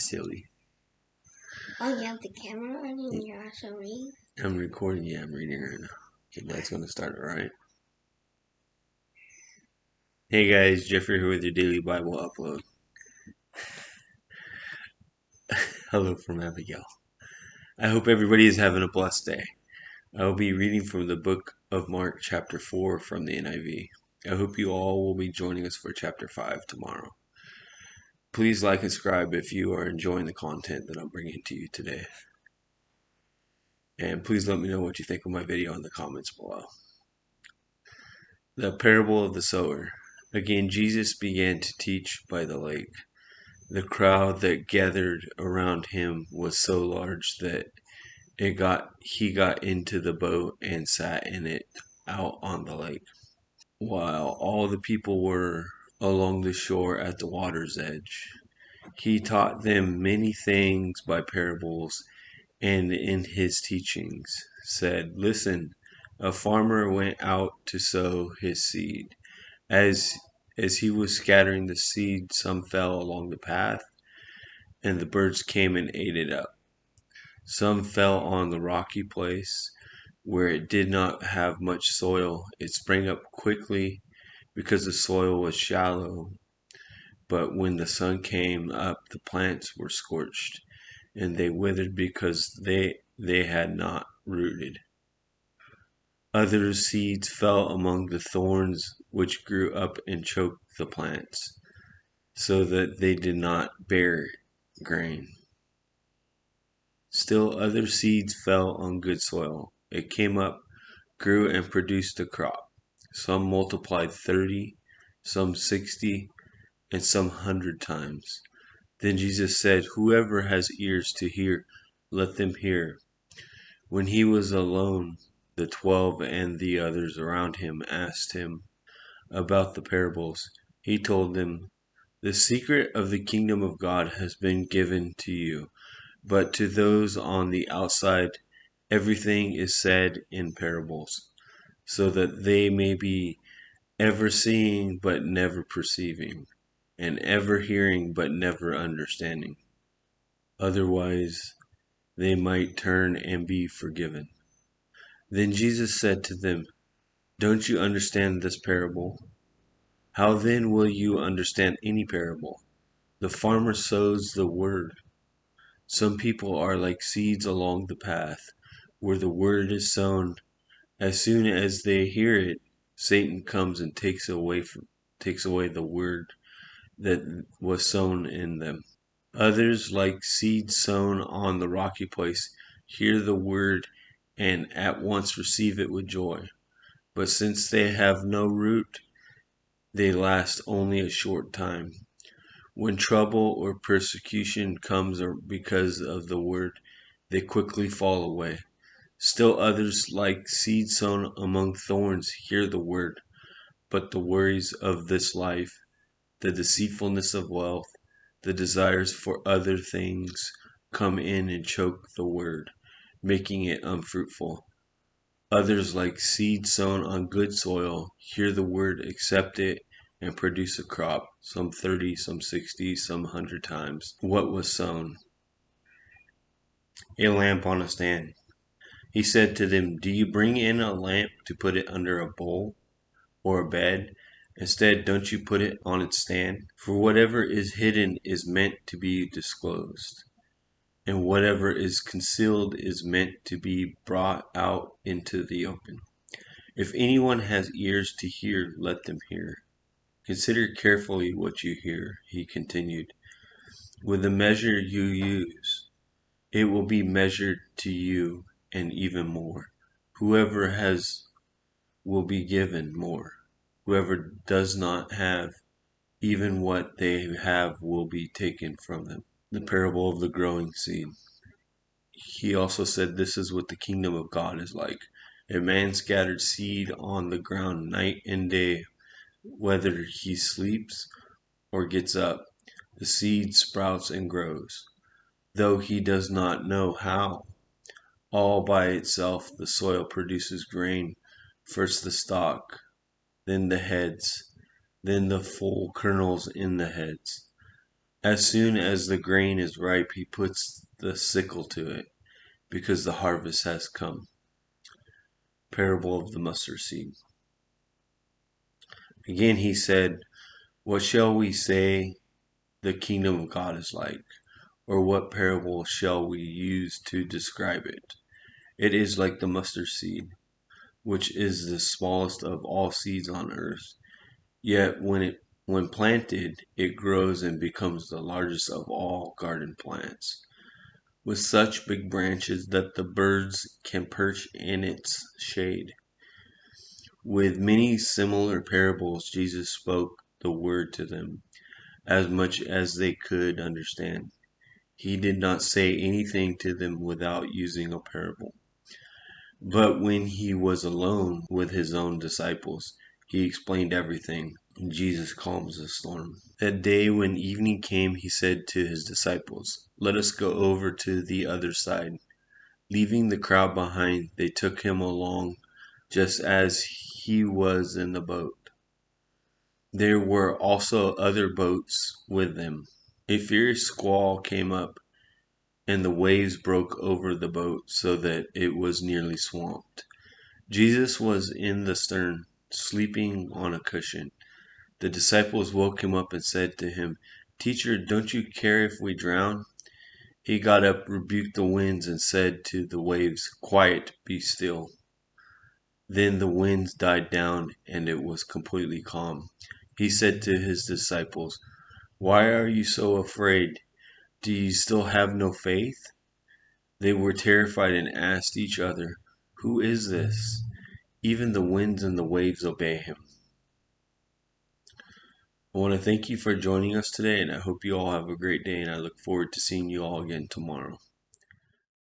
silly. Oh, you have the camera on and you're also reading? I'm recording, yeah, I'm reading right now. Okay, that's gonna start it, right? Hey guys, Jeffery here with your daily Bible upload. Hello from Abigail. I hope everybody is having a blessed day. I'll be reading from the book of Mark, chapter 4 from the NIV. I hope you all will be joining us for chapter 5 tomorrow. Please like and subscribe if you are enjoying the content that I'm bringing to you today. And please let me know what you think of my video in the comments below. The parable of the sower. Again, Jesus began to teach by the lake. The crowd that gathered around him was so large that he got into the boat and sat in it out on the lake, while all the people were along the shore at the water's edge. He taught them many things by parables, and in his teachings said, "Listen, a farmer went out to sow his seed. As he was scattering the seed, some fell along the path, and the birds came and ate it up. Some fell on the rocky place, where it did not have much soil. It sprang up quickly because the soil was shallow. But when the sun came up, the plants were scorched, and they withered because they had not rooted. Other seeds fell among the thorns, which grew up and choked the plants, so that they did not bear grain. Still other seeds fell on good soil. It came up, grew, and produced a crop. Some multiplied 30, some 60, and some 100 times. Then Jesus said, "Whoever has ears to hear, let them hear." When he was alone, the 12 and the others around him asked him about the parables. He told them, "The secret of the kingdom of God has been given to you, but to those on the outside, everything is said in parables, so that they may be ever seeing but never perceiving, and ever hearing but never understanding. Otherwise, they might turn and be forgiven." Then Jesus said to them, "Don't you understand this parable? How then will you understand any parable? The farmer sows the word. Some people are like seeds along the path, where the word is sown. As soon as they hear it, Satan comes and takes away the word that was sown in them. Others, like seeds sown on the rocky place, hear the word and at once receive it with joy. But since they have no root, they last only a short time. When trouble or persecution comes because of the word, they quickly fall away. Still others, like seeds sown among thorns, hear the word, but the worries of this life, the deceitfulness of wealth, the desires for other things come in and choke the word, making it unfruitful. Others, like seed sown on good soil, hear the word, accept it, and produce a crop, some 30, some 60, some 100 times what was sown. A lamp on a stand. He said to them, "Do you bring in a lamp to put it under a bowl or a bed? Instead, don't you put it on its stand? For whatever is hidden is meant to be disclosed, and whatever is concealed is meant to be brought out into the open. If anyone has ears to hear, let them hear. Consider carefully what you hear," he continued. "With the measure you use, it will be measured to you, and even more. Whoever has will be given more. Whoever does not have, even what they have will be taken from them." The parable of the growing seed. He also said, "This is what the kingdom of God is like. A man scattered seed on the ground night and day. Whether he sleeps or gets up, the seed sprouts and grows, though he does not know how. All by itself the soil produces grain, first the stalk, then the heads, then the full kernels in the heads. As soon as the grain is ripe, he puts the sickle to it, because the harvest has come. Parable of the mustard seed. Again he said, what shall we say the kingdom of God is like? Or what parable shall we use to describe it? It is like the mustard seed, which is the smallest of all seeds on earth. Yet when planted, it grows and becomes the largest of all garden plants, with such big branches that the birds can perch in its shade. With many similar parables, Jesus spoke the word to them, as much as they could understand. He did not say anything to them without using a parable. But when he was alone with his own disciples, he explained everything. Jesus calms the storm. That day when evening came, he said to his disciples, let us go over to the other side. Leaving the crowd behind, they took him along just as he was in the boat. There were also other boats with them. A fierce squall came up, and the waves broke over the boat so that it was nearly swamped. Jesus was in the stern, sleeping on a cushion. The disciples woke him up and said to him, Teacher, don't you care if we drown? He got up, rebuked the winds, and said to the waves, Quiet, be still. Then the winds died down, and it was completely calm. He said to his disciples, Why are you so afraid? Do you still have no faith? They were terrified and asked each other, Who is this? Even the winds and the waves obey him. I want to thank you for joining us today, and I hope you all have a great day, and I look forward to seeing you all again tomorrow.